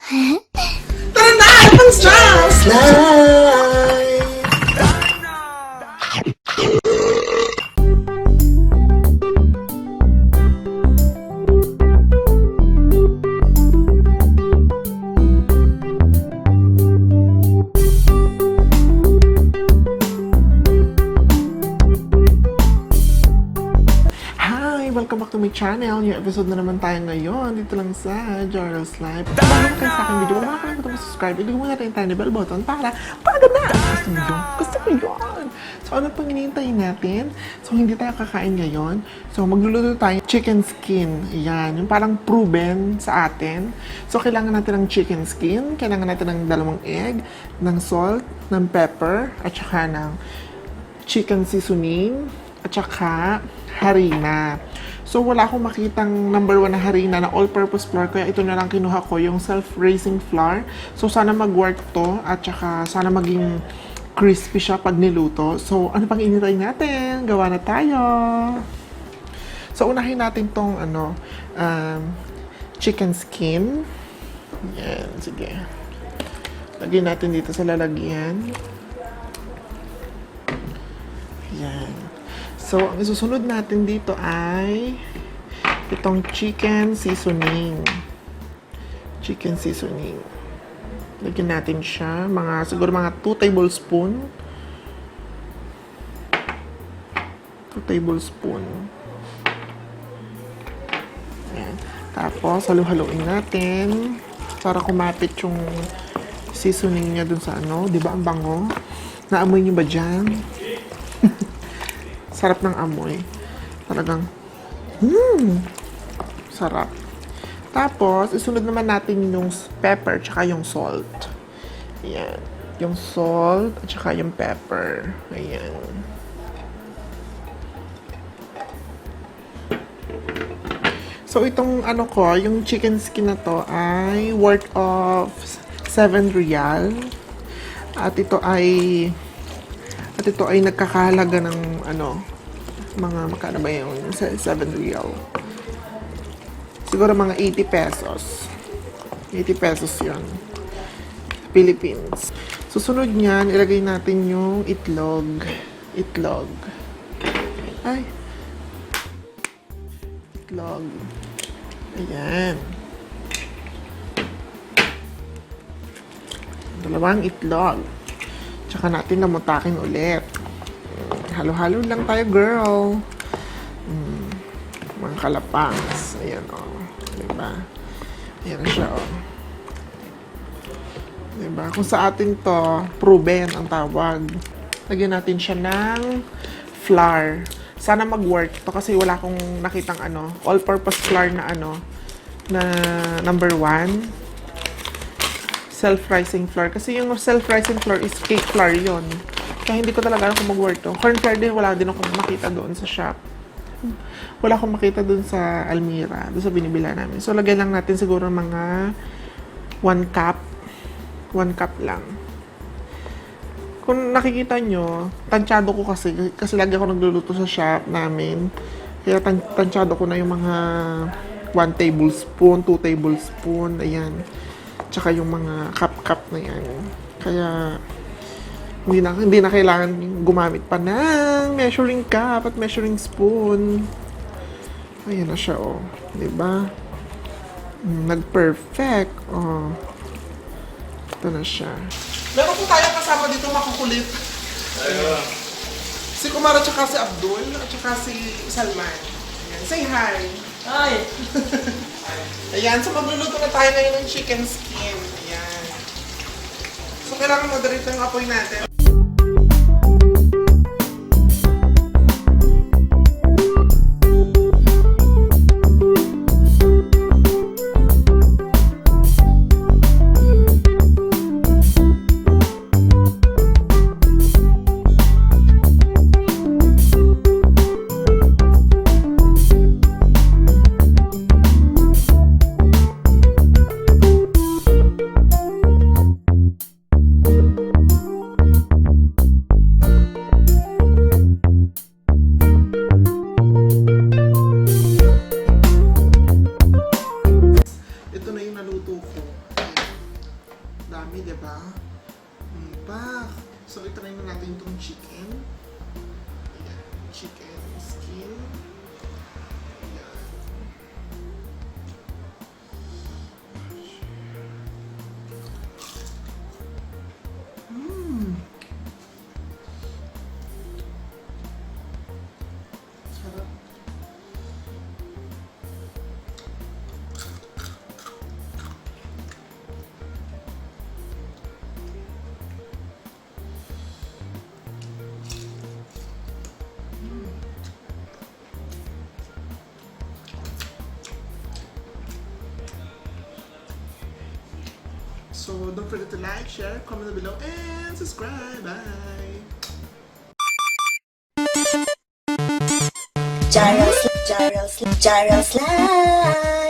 Tara na! Pang slime! Welcome back to my channel. New episode na naman tayo ngayon. Dito lang sa Jarrell's Life. Kung bago kayo sa aking video, huwag mo na kalimutan mag-subscribe. Ilagay mo na rin tayo ni bell button para na! Gusto ko yun! So, ano pang hinihintay natin? So, hindi tayo kakain ngayon. So, magluluto tayo chicken skin. Ayan, yung parang proven sa atin. So, kailangan natin ng chicken skin. Kailangan natin ng 2 egg, ng salt, ng pepper, at saka ng chicken seasoning, at saka harina. So, wala akong makitang number 1 na harina na all-purpose flour, kaya ito na lang kinuha ko, yung self-raising flour. So, sana mag-work to, at saka sana maging crispy siya pag niluto. So, ano pang initay natin? Gawa na tayo! So, unahin natin tong, chicken skin. Yan, sige. Lagyan natin dito sa lalagyan. Yan. So, ang isusunod natin dito ay itong chicken seasoning. Chicken seasoning. Lagyan natin siya. Siguro mga 2 tablespoon. 2 tablespoon. Ayan. Tapos, halu-haluin natin para kumapit yung seasoning niya dun sa Di ba ang bango? Naamoy niyo ba dyan? Sarap ng amoy. Talagang, sarap. Tapos, isunod naman natin yung pepper tsaka yung salt. Ayan. Yung salt at saka yung pepper. Ayan. So, itong yung chicken skin na to ay worth of 7 real. At ito ay nagkakahalaga ng mga magkano ba yun? 7 real. Siguro mga 80 pesos. 80 pesos yun. Philippines. Susunod niyan, ilagay natin yung itlog. Itlog. Ay. Itlog. Ayan. 2 itlog. Tsaka natin namutakin ulit. Halo-halo lang tayo, girl. Mga kalaPANGZ. Ayan, Diba? Ayan siya, Diba? Kung sa atin to, proven ang tawag. Lagyan natin siya ng flour. Sana mag-work to kasi wala akong nakitang all-purpose flour na na number 1. Self-rising flour. Kasi yung self-rising flour is cake flour yon. Kaya hindi ko talaga alam kung mag-work to. Corn flour din, wala din akong makita doon sa shop. Wala akong makita doon sa Almira, doon sa binibila namin. So, lagyan lang natin siguro mga 1 cup. 1 cup lang. Kung nakikita nyo, tansyado ko kasi lagi ako nagluluto sa shop namin. Kaya tansyado ko na yung mga 1 tablespoon, 2 tablespoon, ayan. Tsaka yung mga cup na yan. Kaya, hindi na kailangan gumamit pa ng measuring cup at measuring spoon. Ayan na siya, Diba? Nag-perfect. Ito na siya. Meron po tayong kasama dito makukulit. Si Kumar at saka si Abdul at saka si Salman. Ayan. Say hi! Hi! Ayan, so magluluto na tayo ngayon ng chicken skin. Ayan. So, kailangan moderate yung apoy natin. dami, diba? Pa. So, itry na natin itong chicken. Ayan, chicken skin. Ayan. Sarap. So don't forget to like, share, comment below, and subscribe. Bye! Gyros, gyros, gyros, live.